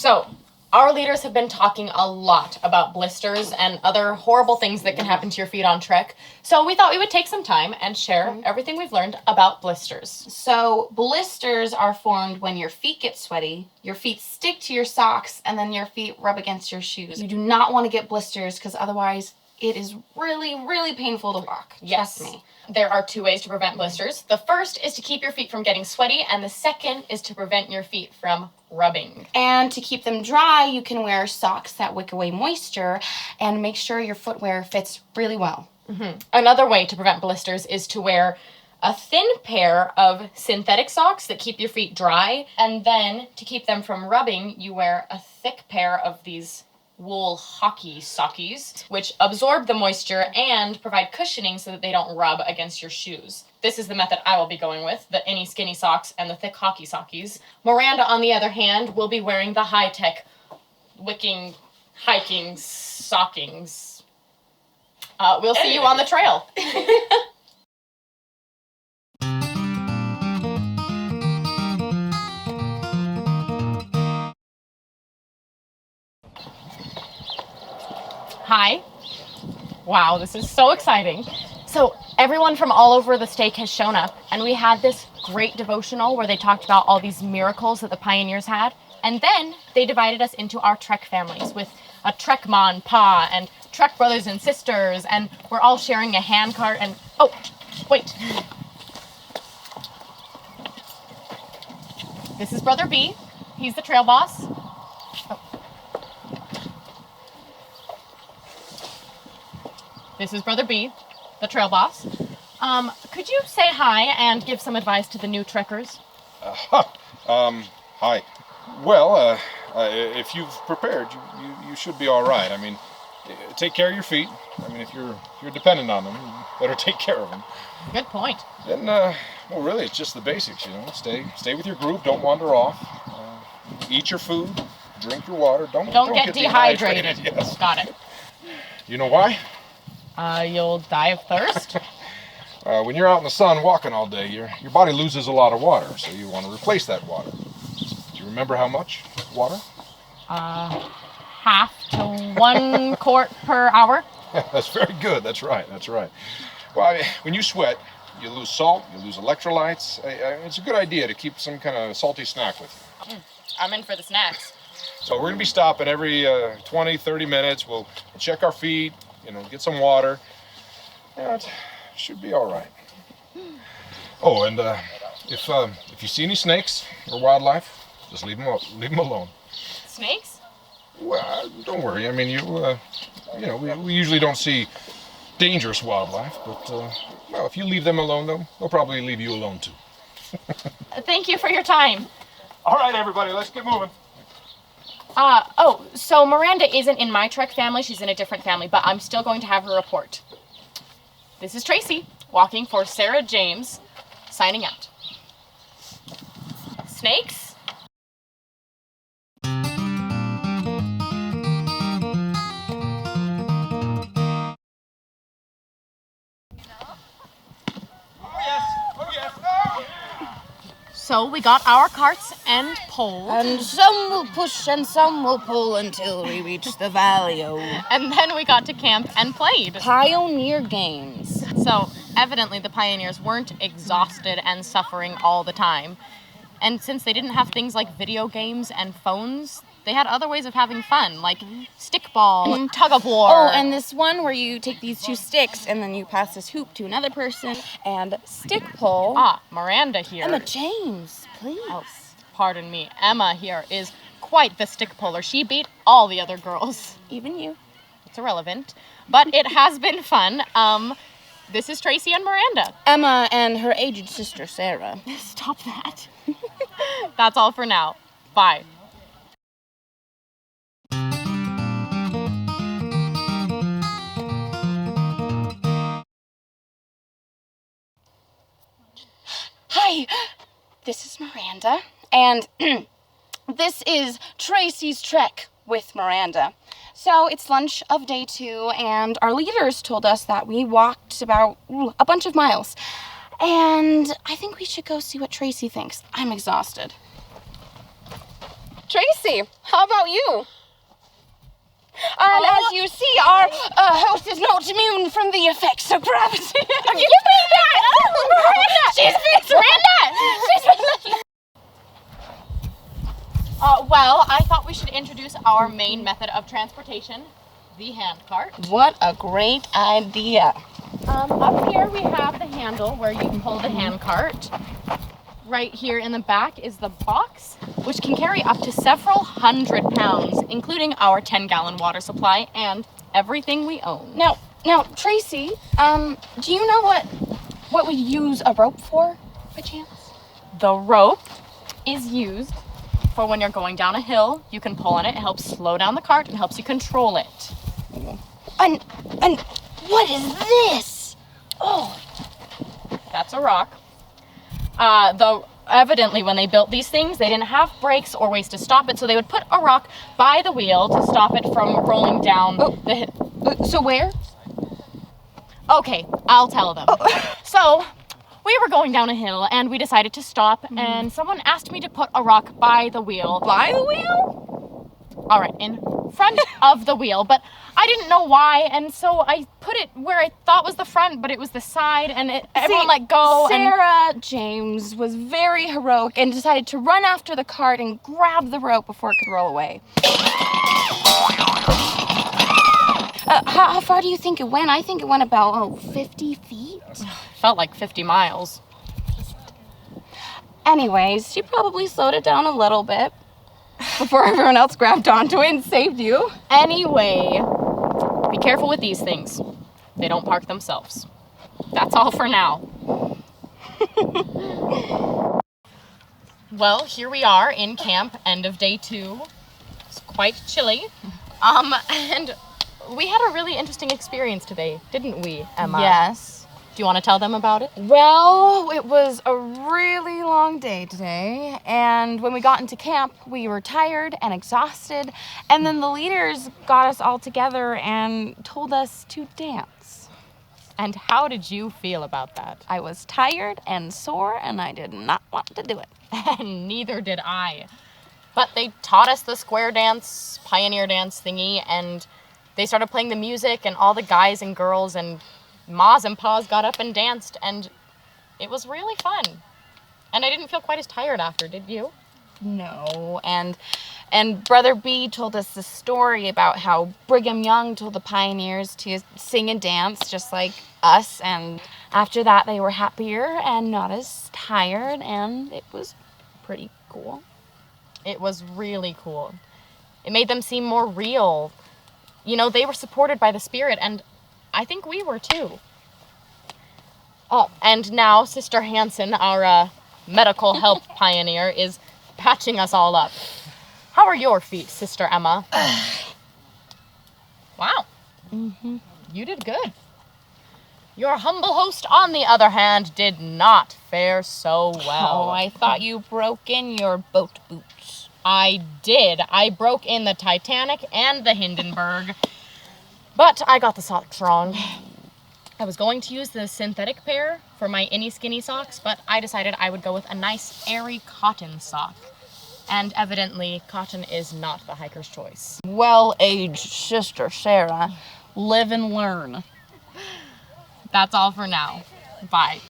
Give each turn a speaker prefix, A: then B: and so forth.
A: So, our leaders have been talking a lot about blisters and other horrible things that can happen to your feet on trek. So we thought we would take some time and share everything we've learned about blisters.
B: So blisters are formed when your feet get sweaty, your feet stick to your socks, and then your feet rub against your shoes. You do not want to get blisters because otherwise it is really, really painful to walk.
A: Yes.
B: Trust me.
A: There are 2 ways to prevent blisters. The first is to keep your feet from getting sweaty, and the second is to prevent your feet from rubbing.
B: And to keep them dry, you can wear socks that wick away moisture and make sure your footwear fits really well.
A: Another way to prevent blisters is to wear a thin pair of synthetic socks that keep your feet dry, and then to keep them from rubbing, you wear a thick pair of these wool hockey sockies, which absorb the moisture and provide cushioning so that they don't rub against your shoes. This is the method I will be going with, the any skinny socks and the thick hockey sockies. Miranda, on the other hand, will be wearing the high-tech wicking hiking stockings. We'll see you on the trail. Hi. Wow, this is so exciting. So everyone from all over the state has shown up, and we had this great devotional where they talked about all these miracles that the pioneers had. And then they divided us into our Trek families with a Trek Ma and Pa and Trek brothers and sisters, and we're all sharing a handcart and... Oh, wait. This is Brother B. He's the trail boss. This is Brother B, the trail boss. Could you say hi and give some advice to the new trekkers?
C: Hi. Well, if you've prepared, you should be all right. I mean, take care of your feet. I mean, if you're dependent on them, you better take care of them.
A: Good point.
C: Then, well, really, it's just the basics, you know. Stay with your group. Don't wander off. Eat your food. Drink your water. Don't
A: get dehydrated.
C: Yes.
A: Got it.
C: You know why?
A: You'll die of thirst.
C: When you're out in the sun walking all day, your body loses a lot of water, so you want to replace that water. Do you remember how much water?
A: Half to 1 quart per hour.
C: That's very good. That's right. Well, I mean, when you sweat, you lose salt, you lose electrolytes. It's a good idea to keep some kind of salty snack with you.
A: I'm in for the snacks.
C: So we're going to be stopping every 20, 30 minutes. We'll check our feet, get some water. Yeah, it should be all right. Oh, and if you see any snakes or wildlife, just leave them alone.
A: Snakes?
C: Well, don't worry. I mean, we usually don't see dangerous wildlife, but well, if you leave them alone, they'll probably leave you alone too.
A: Thank you for your time.
C: All right, everybody, let's get moving.
A: So Miranda isn't in my Trek family. She's in a different family, but I'm still going to have her report. This is Tracy, walking for Sarah James, signing out. Snakes? So we got our carts and poles.
B: And some will push and some will pull until we reach the valley.
A: And then we got to camp and played.
B: Pioneer games.
A: So evidently the pioneers weren't exhausted and suffering all the time. And since they didn't have things like video games and phones, they had other ways of having fun, like stickball, tug of war.
B: Oh, and this one where you take these 2 sticks and then you pass this hoop to another person, and stick pull.
A: Miranda here.
B: Emma James, please.
A: Oh, pardon me. Emma here is quite the stick puller. She beat all the other girls.
B: Even you.
A: It's irrelevant, but it has been fun. This is Tracy and Miranda.
B: Emma and her aged sister, Sarah.
A: Stop that. That's all for now. Bye.
B: Hi, this is Miranda, and this is Tracy's Trek with Miranda. So it's lunch of day 2, and our leaders told us that we walked about a bunch of miles. And I think we should go see what Tracy thinks. I'm exhausted. Tracy, how about you? And as you see, our host is not immune from the effects of gravity. Give me that! Miranda! She's Miranda!
A: Well, I thought we should introduce our main method of transportation, the handcart.
B: What a great idea.
A: Up here we have the handle where you can pull the handcart. Right here in the back is the box, which can carry up to several hundred pounds, including our 10-gallon water supply and everything we own.
B: Now, Tracy, do you know what we use a rope for, by chance?
A: The rope is used for when you're going down a hill. You can pull on it. It helps slow down the cart and helps you control it.
B: And what is this? Oh,
A: That's a rock. Evidently, when they built these things, they didn't have brakes or ways to stop it, so they would put a rock by the wheel to stop it from rolling down the hill.
B: So where?
A: Okay, I'll tell them. So, we were going down a hill, and we decided to stop, and someone asked me to put a rock by the wheel.
B: By the wheel?
A: All right, in front of the wheel, but I didn't know why, and so I put it where I thought was the front, but it was the side, and everyone let go.
B: Sarah James was very heroic and decided to run after the cart and grab the rope before it could roll away. How far do you think it went? I think it went about 50 feet.
A: Felt like 50 miles.
B: Anyways, she probably slowed it down a little bit before everyone else grabbed onto it and saved you.
A: Anyway, be careful with these things. They don't park themselves. That's all for now. Well, here we are in camp, end of day 2. It's quite chilly. And we had a really interesting experience today, didn't we, Emma?
B: Yes.
A: Do you want to tell them about it?
B: Well, it was a really long day today, and when we got into camp, we were tired and exhausted, and then the leaders got us all together and told us to dance.
A: And how did you feel about that?
B: I was tired and sore, and I did not want to do it.
A: And neither did I. But they taught us the square dance, pioneer dance thingy, and they started playing the music, and all the guys and girls and Ma's and Pa's got up and danced, and it was really fun. And I didn't feel quite as tired after, did you?
B: No, and Brother B told us the story about how Brigham Young told the pioneers to sing and dance just like us, and after that they were happier and not as tired, and it was pretty cool.
A: It was really cool. It made them seem more real. You know, they were supported by the Spirit, and I think we were too. Oh, and now Sister Hansen, our medical help pioneer, is patching us all up. How are your feet, Sister Emma? Wow.
B: Mm-hmm.
A: You did good. Your humble host, on the other hand, did not fare so well.
B: Oh, I thought you broke in your boat boots.
A: I did. I broke in the Titanic and the Hindenburg. But I got the socks wrong. I was going to use the synthetic pair for my innie skinny socks, but I decided I would go with a nice airy cotton sock. And evidently, cotton is not the hiker's choice.
B: Well-aged Sister Sarah, live and learn.
A: That's all for now. Bye.